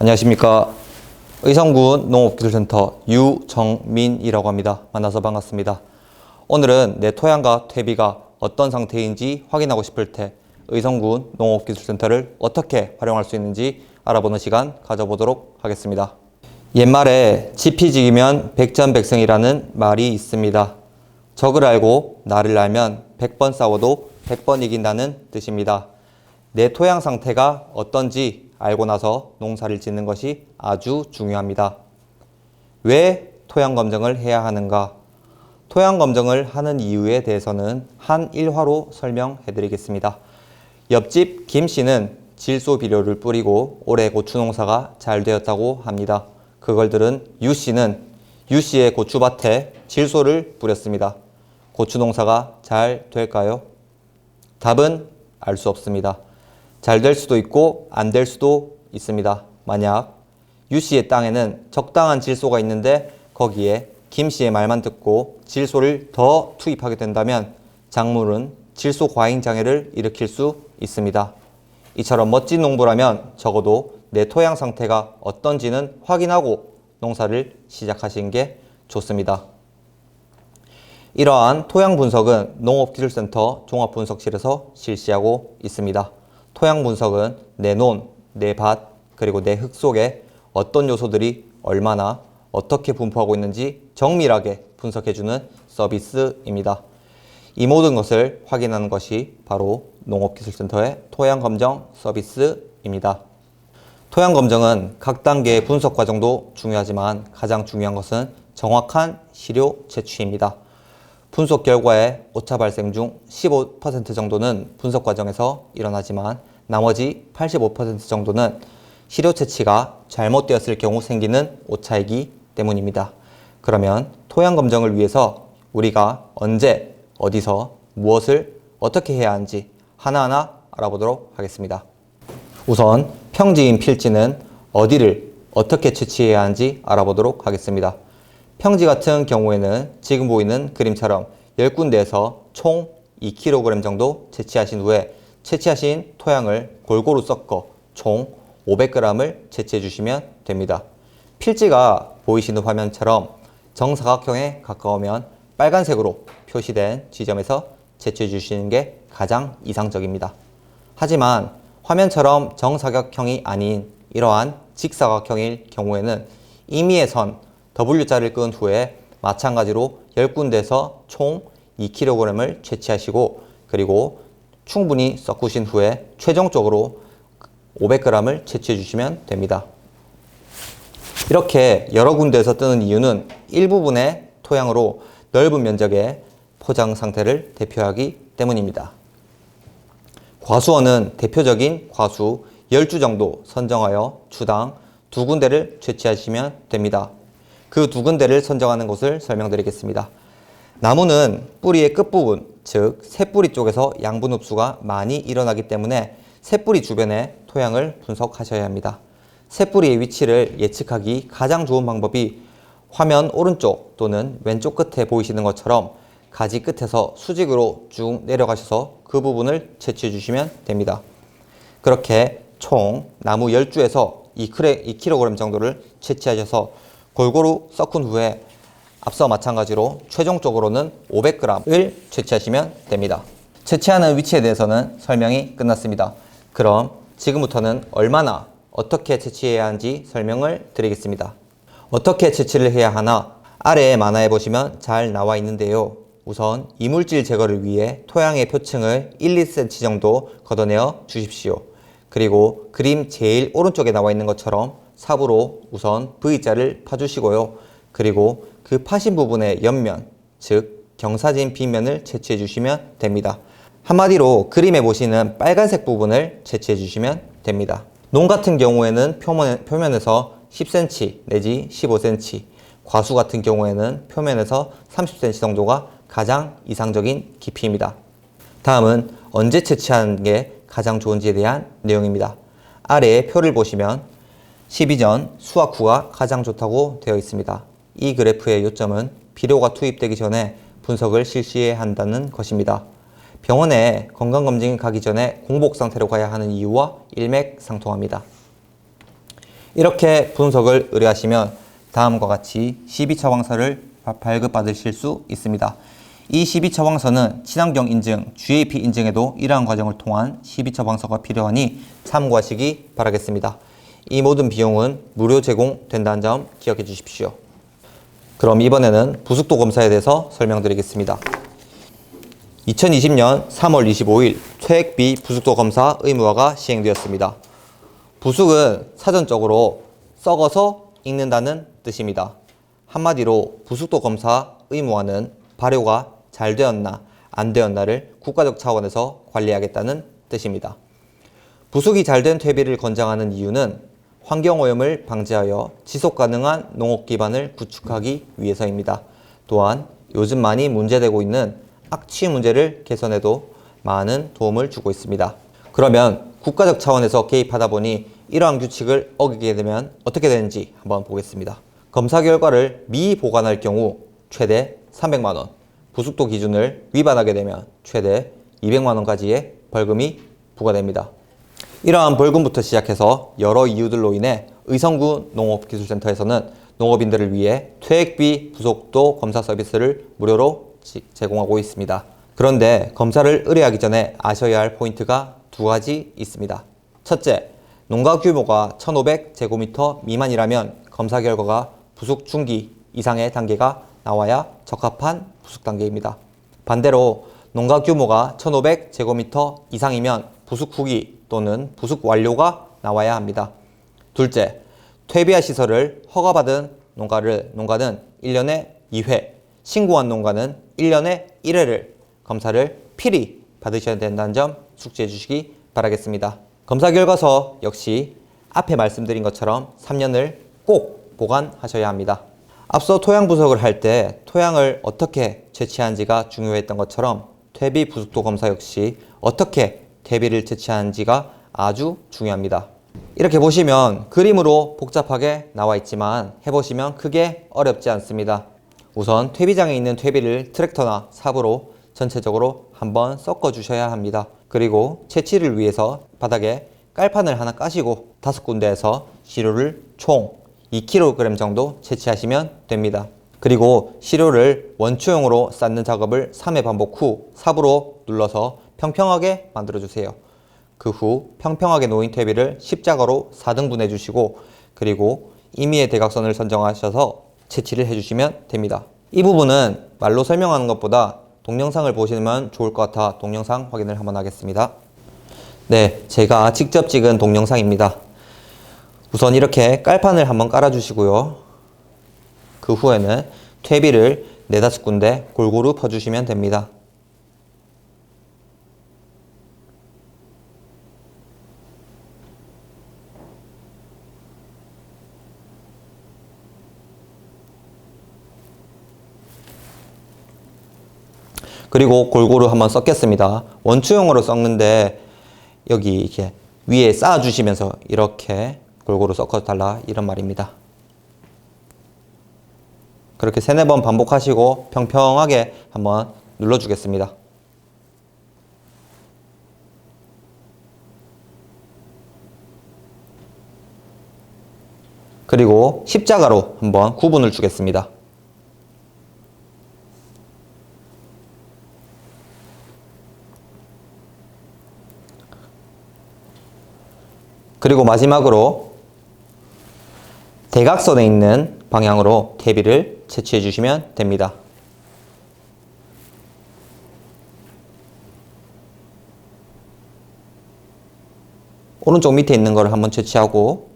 안녕하십니까. 의성군 농업기술센터 유정민이라고 합니다. 만나서 반갑습니다. 오늘은 내 토양과 퇴비가 어떤 상태인지 확인하고 싶을 때 의성군 농업기술센터를 어떻게 활용할 수 있는지 알아보는 시간 가져보도록 하겠습니다. 옛말에 지피지기면 백전백승이라는 말이 있습니다. 적을 알고 나를 알면 100번 싸워도 100번 이긴다는 뜻입니다. 내 토양 상태가 어떤지 알고 나서 농사를 짓는 것이 아주 중요합니다. 왜 토양 검정을 해야 하는가? 토양 검정을 하는 이유에 대해서는 한 일화로 설명해 드리겠습니다. 옆집 김 씨는 질소 비료를 뿌리고 올해 고추 농사가 잘 되었다고 합니다. 그걸 들은 유 씨는 유 씨의 고추밭에 질소를 뿌렸습니다. 고추 농사가 잘 될까요? 답은 알 수 없습니다. 잘 될 수도 있고 안 될 수도 있습니다. 만약 유 씨의 땅에는 적당한 질소가 있는데 거기에 김 씨의 말만 듣고 질소를 더 투입하게 된다면 작물은 질소 과잉 장애를 일으킬 수 있습니다. 이처럼 멋진 농부라면 적어도 내 토양 상태가 어떤지는 확인하고 농사를 시작하시는 게 좋습니다. 이러한 토양 분석은 농업기술센터 종합분석실에서 실시하고 있습니다. 토양 분석은 내 논, 내 밭, 그리고 내 흙 속에 어떤 요소들이 얼마나 어떻게 분포하고 있는지 정밀하게 분석해주는 서비스입니다. 이 모든 것을 확인하는 것이 바로 농업기술센터의 토양검정 서비스입니다. 토양검정은 각 단계의 분석 과정도 중요하지만 가장 중요한 것은 정확한 시료 채취입니다. 분석 결과의 오차 발생 중 15% 정도는 분석 과정에서 일어나지만 나머지 85% 정도는 시료 채취가 잘못되었을 경우 생기는 오차이기 때문입니다. 그러면 토양 검정을 위해서 우리가 언제, 어디서, 무엇을 어떻게 해야 하는지 하나하나 알아보도록 하겠습니다. 우선 평지인 필지는 어디를 어떻게 채취해야 하는지 알아보도록 하겠습니다. 평지 같은 경우에는 지금 보이는 그림처럼 10군데에서 총 2kg 정도 채취하신 후에 채취하신 토양을 골고루 섞어 총 500g을 채취해 주시면 됩니다. 필지가 보이시는 화면처럼 정사각형에 가까우면 빨간색으로 표시된 지점에서 채취해 주시는 게 가장 이상적입니다. 하지만 화면처럼 정사각형이 아닌 이러한 직사각형일 경우에는 임의의 선 W자를 끄은 후에 마찬가지로 10군데에서 총 2kg을 채취하시고 그리고 충분히 섞으신 후에 최종적으로 500g을 채취해 주시면 됩니다. 이렇게 여러 군데에서 뜨는 이유는 일부분의 토양으로 넓은 면적의 포장 상태를 대표하기 때문입니다. 과수원은 대표적인 과수 10주 정도 선정하여 주당 2군데를 채취하시면 됩니다. 그 2군데를 선정하는 것을 설명드리겠습니다. 나무는 뿌리의 끝부분, 즉 새뿌리 쪽에서 양분 흡수가 많이 일어나기 때문에 새뿌리 주변의 토양을 분석하셔야 합니다. 새뿌리의 위치를 예측하기 가장 좋은 방법이 화면 오른쪽 또는 왼쪽 끝에 보이시는 것처럼 가지 끝에서 수직으로 쭉 내려가셔서 그 부분을 채취해 주시면 됩니다. 그렇게 총 나무 10주에서 2kg 정도를 채취하셔서 골고루 섞은 후에 앞서 마찬가지로 최종적으로는 500g을 채취하시면 됩니다. 채취하는 위치에 대해서는 설명이 끝났습니다. 그럼 지금부터는 얼마나 어떻게 채취해야 하는지 설명을 드리겠습니다. 어떻게 채취를 해야 하나? 아래에 만화에 보시면 잘 나와 있는데요. 우선 이물질 제거를 위해 토양의 표층을 1, 2cm 정도 걷어내어 주십시오. 그리고 그림 제일 오른쪽에 나와 있는 것처럼 삽으로 우선 V자를 파주시고요. 그리고 그 파신 부분의 옆면, 즉 경사진 빗면을 채취해 주시면 됩니다. 한마디로 그림에 보시는 빨간색 부분을 채취해 주시면 됩니다. 논 같은 경우에는 표면에서 10cm 내지 15cm, 과수 같은 경우에는 표면에서 30cm 정도가 가장 이상적인 깊이입니다. 다음은 언제 채취하는 게 가장 좋은지에 대한 내용입니다. 아래에 표를 보시면 12전 수확 후가 가장 좋다고 되어 있습니다. 이 그래프의 요점은 비료가 투입되기 전에 분석을 실시해야 한다는 것입니다. 병원에 건강검진이 가기 전에 공복 상태로 가야 하는 이유와 일맥상통합니다. 이렇게 분석을 의뢰하시면 다음과 같이 12처방서를 발급받으실 수 있습니다. 이 12처방서는 친환경 인증, GAP 인증에도 이러한 과정을 통한 12처방서가 필요하니 참고하시기 바라겠습니다. 이 모든 비용은 무료 제공된다는 점 기억해 주십시오. 그럼 이번에는 부숙도 검사에 대해서 설명드리겠습니다. 2020년 3월 25일 퇴액비 부숙도 검사 의무화가 시행되었습니다. 부숙은 사전적으로 썩어서 익는다는 뜻입니다. 한마디로 부숙도 검사 의무화는 발효가 잘 되었나 안 되었나를 국가적 차원에서 관리하겠다는 뜻입니다. 부숙이 잘 된 퇴비를 권장하는 이유는 환경오염을 방지하여 지속가능한 농업 기반을 구축하기 위해서입니다. 또한 요즘 많이 문제되고 있는 악취 문제를 개선해도 많은 도움을 주고 있습니다. 그러면 국가적 차원에서 개입하다 보니 이러한 규칙을 어기게 되면 어떻게 되는지 한번 보겠습니다. 검사 결과를 미보관할 경우 최대 300만원, 부숙도 기준을 위반하게 되면 최대 200만원까지의 벌금이 부과됩니다. 이러한 벌금부터 시작해서 여러 이유들로 인해 의성구 농업기술센터에서는 농업인들을 위해 퇴액비 부숙도 검사 서비스를 무료로 제공하고 있습니다. 그런데 검사를 의뢰하기 전에 아셔야 할 포인트가 두 가지 있습니다. 첫째, 농가 규모가 1500제곱미터 미만이라면 검사 결과가 부숙 중기 이상의 단계가 나와야 적합한 부숙 단계입니다. 반대로 농가 규모가 1500제곱미터 이상이면 부숙 후기 또는 부숙 완료가 나와야 합니다. 둘째, 퇴비화 시설을 허가받은 농가는 1년에 2회, 신고한 농가는 1년에 1회를 검사를 필히 받으셔야 된다는 점 숙지해 주시기 바라겠습니다. 검사 결과서 역시 앞에 말씀드린 것처럼 3년을 꼭 보관하셔야 합니다. 앞서 토양 분석을 할 때 토양을 어떻게 채취하는지가 중요했던 것처럼 퇴비 부숙도 검사 역시 어떻게 퇴비를 채취하는지가 아주 중요합니다. 이렇게 보시면 그림으로 복잡하게 나와 있지만 해보시면 크게 어렵지 않습니다. 우선 퇴비장에 있는 퇴비를 트랙터나 삽으로 전체적으로 한번 섞어 주셔야 합니다. 그리고 채취를 위해서 바닥에 깔판을 하나 까시고 5군데에서 시료를 총 2kg 정도 채취하시면 됩니다. 그리고 시료를 원초용으로 쌓는 작업을 3회 반복 후 삽으로 눌러서 평평하게 만들어 주세요. 그 후 평평하게 놓인 퇴비를 십자가로 4등분해 주시고 그리고 임의의 대각선을 선정하셔서 채취를 해주시면 됩니다. 이 부분은 말로 설명하는 것보다 동영상을 보시면 좋을 것 같아 동영상 확인을 한번 하겠습니다. 네, 제가 직접 찍은 동영상입니다. 우선 이렇게 깔판을 한번 깔아주시고요. 그 후에는 퇴비를 4-5군데 골고루 퍼주시면 됩니다. 그리고 골고루 한번 섞겠습니다. 원추용으로 섞는데 여기 이렇게 위에 쌓아주시면서 이렇게 골고루 섞어달라 이런 말입니다. 그렇게 3-4번 반복하시고 평평하게 한번 눌러주겠습니다. 그리고 십자가로 한번 구분을 주겠습니다. 그리고 마지막으로 대각선에 있는 방향으로 퇴비를 채취해 주시면 됩니다. 오른쪽 밑에 있는 거를 한번 채취하고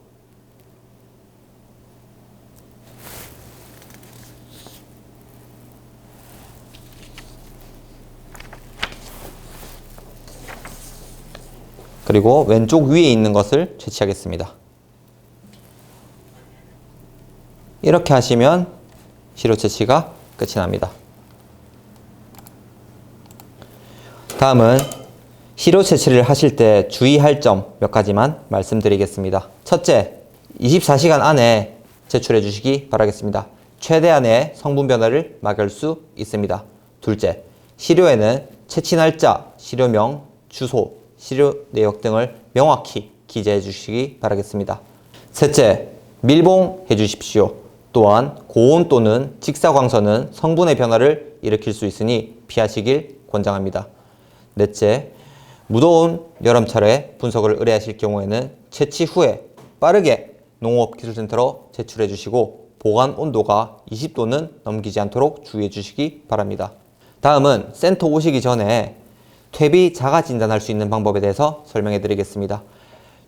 그리고 왼쪽 위에 있는 것을 채취하겠습니다. 이렇게 하시면 시료 채취가 끝이 납니다. 다음은 시료 채취를 하실 때 주의할 점 몇 가지만 말씀드리겠습니다. 첫째, 24시간 안에 제출해 주시기 바라겠습니다. 최대한의 성분 변화를 막을 수 있습니다. 둘째, 시료에는 채취 날짜, 시료명, 주소, 시료 내역 등을 명확히 기재해 주시기 바라겠습니다. 셋째, 밀봉해 주십시오. 또한 고온 또는 직사광선은 성분의 변화를 일으킬 수 있으니 피하시길 권장합니다. 넷째, 무더운 여름철에 분석을 의뢰하실 경우에는 채취 후에 빠르게 농업기술센터로 제출해 주시고 보관 온도가 20도는 넘기지 않도록 주의해 주시기 바랍니다. 다음은 센터 오시기 전에 퇴비 자가 진단할 수 있는 방법에 대해서 설명해 드리겠습니다.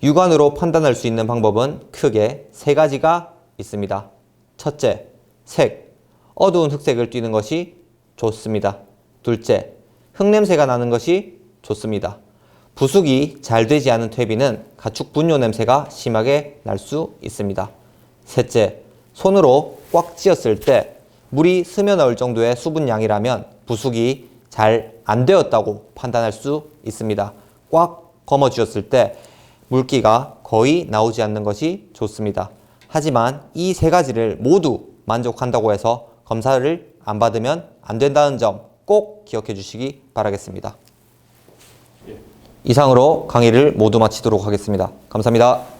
육안으로 판단할 수 있는 방법은 크게 세 가지가 있습니다. 첫째, 색. 어두운 흑색을 띠는 것이 좋습니다. 둘째, 흙냄새가 나는 것이 좋습니다. 부숙이 잘 되지 않은 퇴비는 가축 분뇨 냄새가 심하게 날 수 있습니다. 셋째, 손으로 꽉 쥐었을 때 물이 스며나올 정도의 수분량이라면 부숙이 잘 안 되었다고 판단할 수 있습니다. 꽉 거머 쥐었을 때 물기가 거의 나오지 않는 것이 좋습니다. 하지만 이 세 가지를 모두 만족한다고 해서 검사를 안 받으면 안 된다는 점 꼭 기억해 주시기 바라겠습니다. 이상으로 강의를 모두 마치도록 하겠습니다. 감사합니다.